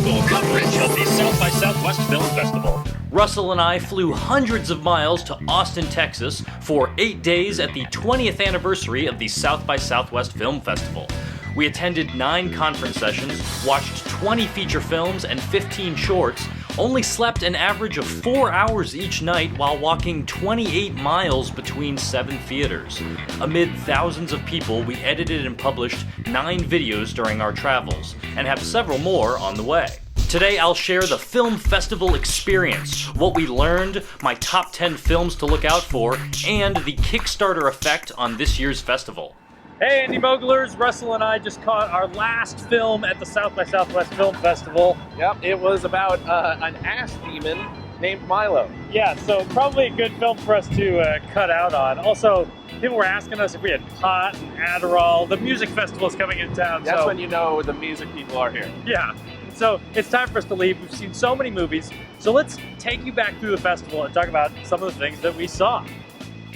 local coverage of the South by Southwest Film Festival. Russell and I flew hundreds of miles to Austin, Texas for 8 days at the 20th anniversary of the South by Southwest Film Festival. We attended 9 conference sessions, watched 20 feature films and 15 shorts, only slept an average of 4 hours each night while walking 28 miles between 7 theaters. Amid thousands of people, we edited and published 9 videos during our travels, and have several more on the way. Today I'll share the film festival experience, what we learned, my top 10 films to look out for, and the Kickstarter effect on this year's festival. Hey Indy Mogulers, Russell and I just caught our last film at the South by Southwest Film Festival. Yep, it was about an ass demon named Milo. Yeah, so probably a good film for us to cut out on. Also, people were asking us if we had pot and Adderall. The music festival is coming in town. That's when you know the music people are here. Yeah, so it's time for us to leave. We've seen so many movies, so let's take you back through the festival and talk about some of the things that we saw.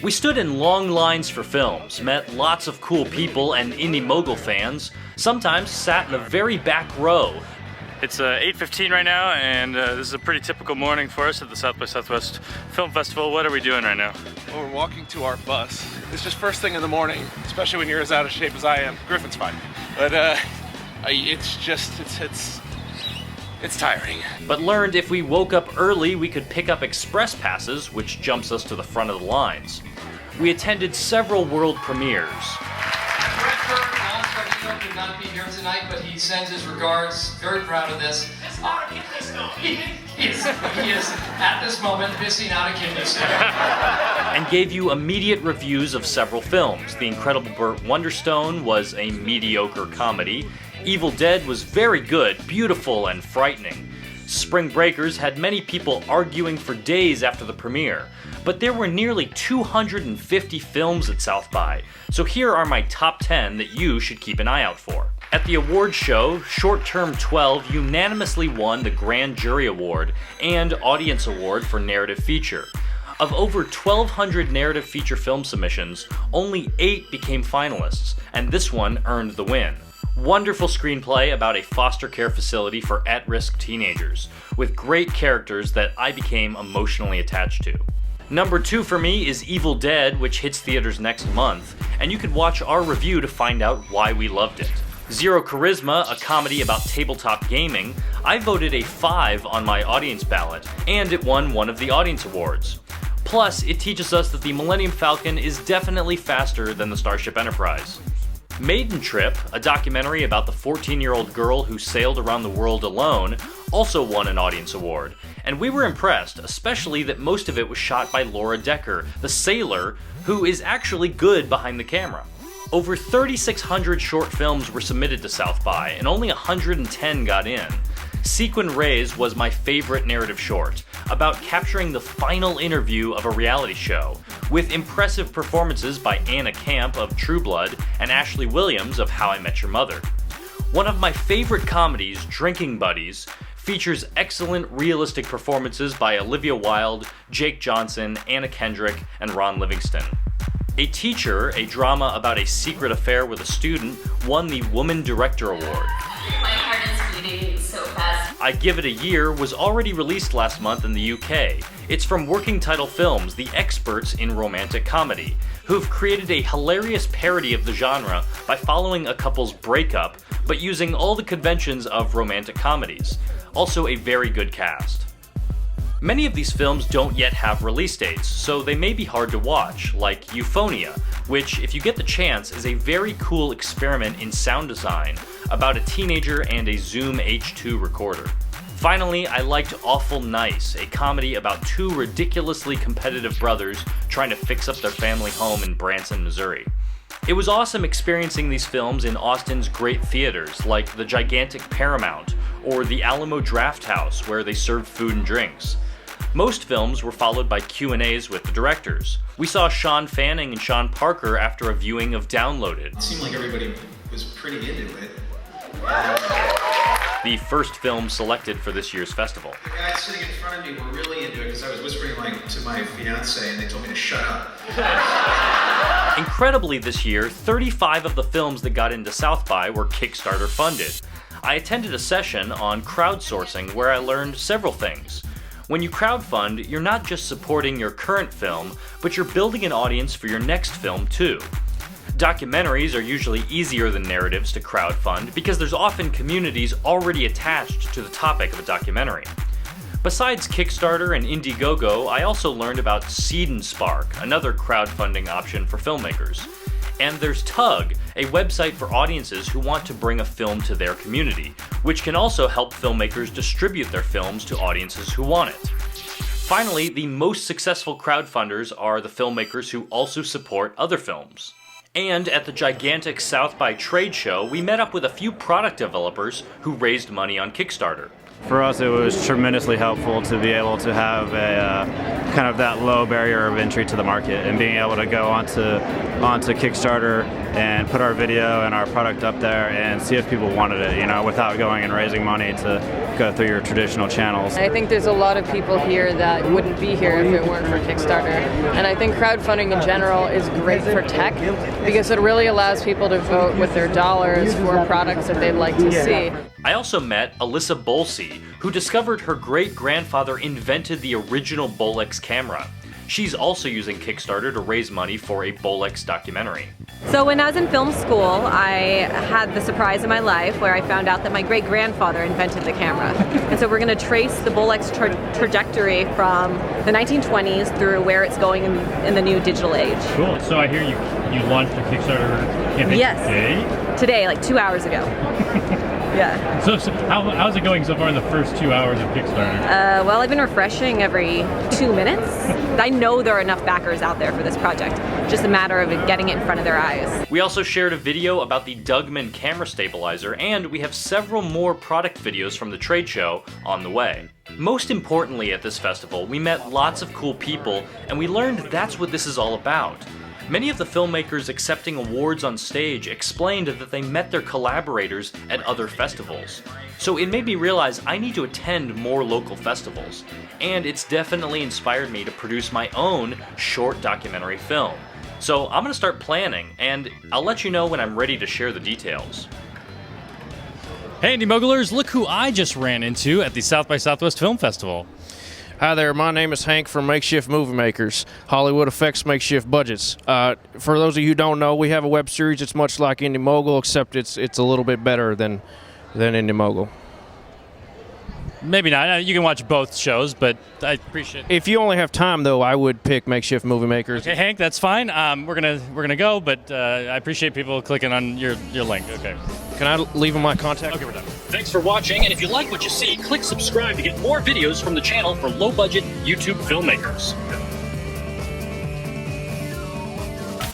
We stood in long lines for films, met lots of cool people and Indy Mogul fans, sometimes sat in the very back row. It's 8:15 right now, and this is a pretty typical morning for us at the South by Southwest Film Festival. What are we doing right now? Well, we're walking to our bus. It's just first thing in the morning, especially when you're as out of shape as I am. Griffin's fine, but it's tiring. But learned if we woke up early, we could pick up express passes, which jumps us to the front of the lines. We attended several world premieres. Could not be here tonight, but he sends his regards. Very proud of this. He is at this moment missing out a kidney stone. And gave you immediate reviews of several films. The Incredible Burt Wonderstone was a mediocre comedy. Evil Dead was very good, beautiful, and frightening. Spring Breakers had many people arguing for days after the premiere, but there were nearly 250 films at South by, so here are my top 10 that you should keep an eye out for. At the awards show, Short Term 12 unanimously won the Grand Jury Award and Audience Award for Narrative Feature. Of over 1,200 narrative feature film submissions, only 8 became finalists, and this one earned the win. Wonderful screenplay about a foster care facility for at-risk teenagers, with great characters that I became emotionally attached to. Number 2 for me is Evil Dead, which hits theaters next month, and you could watch our review to find out why we loved it. Zero Charisma, a comedy about tabletop gaming, I voted a 5 on my audience ballot, and it won one of the audience awards. Plus, it teaches us that the Millennium Falcon is definitely faster than the Starship Enterprise. Maidentrip, a documentary about the 14-year-old girl who sailed around the world alone, also won an audience award, and we were impressed, especially that most of it was shot by Laura Decker, the sailor, who is actually good behind the camera. Over 3,600 short films were submitted to South by, and only 110 got in. Sequin Raze was my favorite narrative short, about capturing the final interview of a reality show, with impressive performances by Anna Camp of True Blood and Ashley Williams of How I Met Your Mother. One of my favorite comedies, Drinking Buddies, features excellent realistic performances by Olivia Wilde, Jake Johnson, Anna Kendrick, and Ron Livingston. A Teacher, a drama about a secret affair with a student, won the Woman Director Award. My heart is beating so fast. I Give It a Year was already released last month in the UK. It's from Working Title Films, the experts in romantic comedy, who've created a hilarious parody of the genre by following a couple's breakup, but using all the conventions of romantic comedies. Also a very good cast. Many of these films don't yet have release dates, so they may be hard to watch, like Euphonia, which, if you get the chance, is a very cool experiment in sound design about a teenager and a Zoom H2 recorder. Finally, I liked Awful Nice, a comedy about 2 ridiculously competitive brothers trying to fix up their family home in Branson, Missouri. It was awesome experiencing these films in Austin's great theaters, like the gigantic Paramount, or the Alamo Drafthouse, where they served food and drinks. Most films were followed by Q&As with the directors. We saw Sean Fanning and Sean Parker after a viewing of Downloaded. It seemed like everybody was pretty into it. The first film selected for this year's festival. The guys sitting in front of me were really into it because I was whispering to my fiance and they told me to shut up. Incredibly this year, 35 of the films that got into South by were Kickstarter funded. I attended a session on crowdsourcing where I learned several things. When you crowdfund, you're not just supporting your current film, but you're building an audience for your next film too. Documentaries are usually easier than narratives to crowdfund because there's often communities already attached to the topic of a documentary. Besides Kickstarter and Indiegogo, I also learned about Seed and Spark, another crowdfunding option for filmmakers. And there's Tug, a website for audiences who want to bring a film to their community, which can also help filmmakers distribute their films to audiences who want it. Finally, the most successful crowdfunders are the filmmakers who also support other films. And at the gigantic South by trade show, we met up with a few product developers who raised money on Kickstarter. For us, it was tremendously helpful to be able to have a kind of that low barrier of entry to the market, and being able to go onto Kickstarter and put our video and our product up there and see if people wanted it, without going and raising money to go through your traditional channels. I think there's a lot of people here that wouldn't be here if it weren't for Kickstarter. And I think crowdfunding in general is great for tech because it really allows people to vote with their dollars for products that they'd like to see. I also met Alyssa Bolsey, who discovered her great-grandfather invented the original Bolex camera. She's also using Kickstarter to raise money for a Bolex documentary. So when I was in film school, I had the surprise in my life where I found out that my great-grandfather invented the camera. And so we're going to trace the Bolex trajectory from the 1920s through where it's going in the new digital age. Cool. So I hear you launched a Kickstarter campaign today? Today, like 2 hours ago. Yeah. So how's it going so far in the first 2 hours of Kickstarter? Well, I've been refreshing every 2 minutes. I know there are enough backers out there for this project. Just a matter of getting it in front of their eyes. We also shared a video about the Dougman camera stabilizer, and we have several more product videos from the trade show on the way. Most importantly at this festival, we met lots of cool people, and we learned that's what this is all about. Many of the filmmakers accepting awards on stage explained that they met their collaborators at other festivals. So it made me realize I need to attend more local festivals. And it's definitely inspired me to produce my own short documentary film. So I'm gonna start planning, and I'll let you know when I'm ready to share the details. Hey Indy Mogulers, look who I just ran into at the South by Southwest Film Festival. Hi there, my name is Hank from Makeshift Movie Makers. Hollywood Effects Makeshift Budgets. For those of you who don't know, we have a web series. It's much like Indy Mogul, except it's a little bit better than Indy Mogul. Maybe not. You can watch both shows, but I appreciate it. If you only have time, though, I would pick Makeshift Movie Makers. Okay, Hank, that's fine. We're gonna go, but I appreciate people clicking on your link. Okay. Can I leave them my contact? Okay, we're done. Thanks for watching, and if you like what you see, click subscribe to get more videos from the channel for low-budget YouTube filmmakers.